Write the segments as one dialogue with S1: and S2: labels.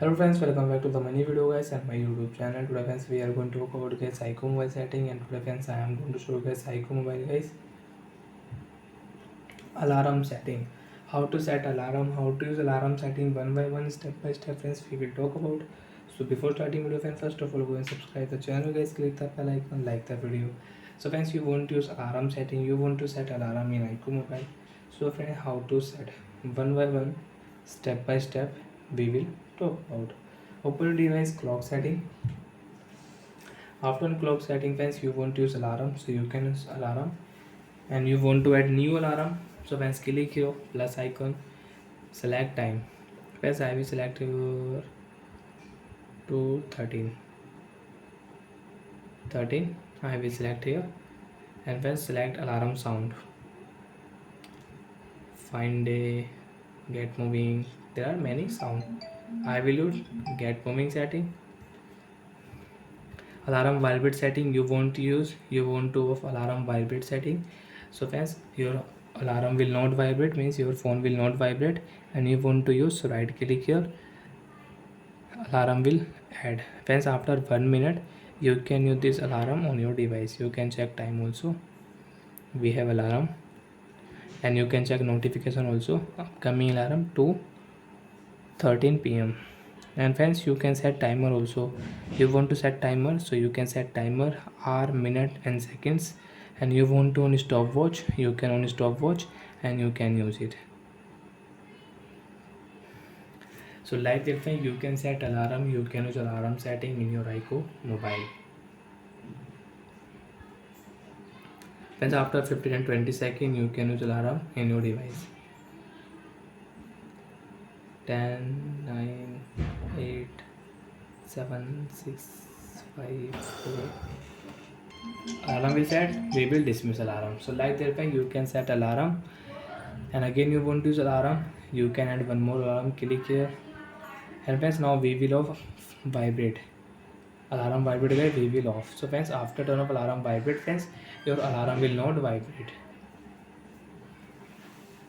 S1: Hello friends, welcome back to the mini video guys and my YouTube channel. Today friends we are going to talk about guys iqoo mobile setting, and today friends I am going to show you guys iqoo mobile guys alarm setting. How to set alarm, how to use alarm setting one by one, step by step friends we will talk about. So before starting video friends, first of all go and subscribe the channel guys, click the bell icon, like the video. So friends, you want to use alarm setting, you want to set alarm in iqoo mobile. So friends, how to set one by one, step by step we will talk about. Open device clock setting. After clock setting friends, you want to use alarm, so you can use alarm, and you want to add new alarm. So friends, click here plus icon, select time. First I will select your to 13 I will select here, and first select alarm sound, find day, get moving. There are many sound. I will use get moving setting. Alarm vibrate setting, you want to use, you want to off alarm vibrate setting. So friends, your alarm will not vibrate, means your phone will not vibrate, and you want to use, so right click here, alarm will add. Friends, after 1 minute you can use this alarm on your device. You can check time also, we have alarm, and you can check notification also, upcoming alarm to 13 p.m. And friends, you can set timer also. You want to set timer, so you can set timer, hour, minute and seconds. And you want to on stopwatch, you can on stopwatch, and you can use it. So like that way you can set alarm, you can use alarm setting in your iqoo mobile. Friends, after 15 and 20 seconds you can use alarm in your device. 10, 9, 8, 7, 6, 5, 4. Alarm will set, we will dismiss alarm. So like that way you can set alarm, and again you want to use alarm, you can add one more alarm, click here. And friends, now we will off vibrate. Alarm vibrate guys, we will off. So friends, after turn off alarm vibrate friends, your alarm will not vibrate.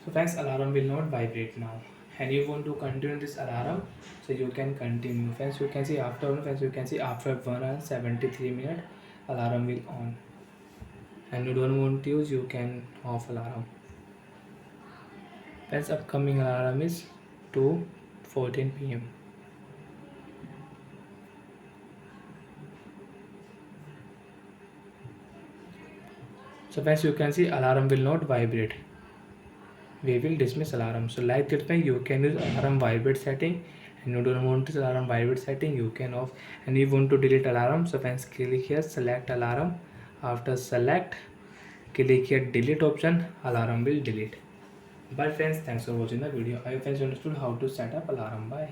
S1: So friends, alarm will not vibrate now, and you want to continue this alarm, so you can continue. Friends, you can see after, friends, you can see after 1 hour 73 minutes alarm will on, and you don't want to use, you can off alarm. Friends, upcoming alarm is 2:14 p.m. So friends, you can see alarm will not vibrate, we will dismiss alarm. So like that way you can use alarm vibrate setting, and you don't want to alarm vibrate setting, you can off. And you want to delete alarm, so friends, click here, select alarm. After select, click here delete option, alarm will delete. Bye friends, thanks for watching the video. I hope friends understood how to set up alarm. Bye.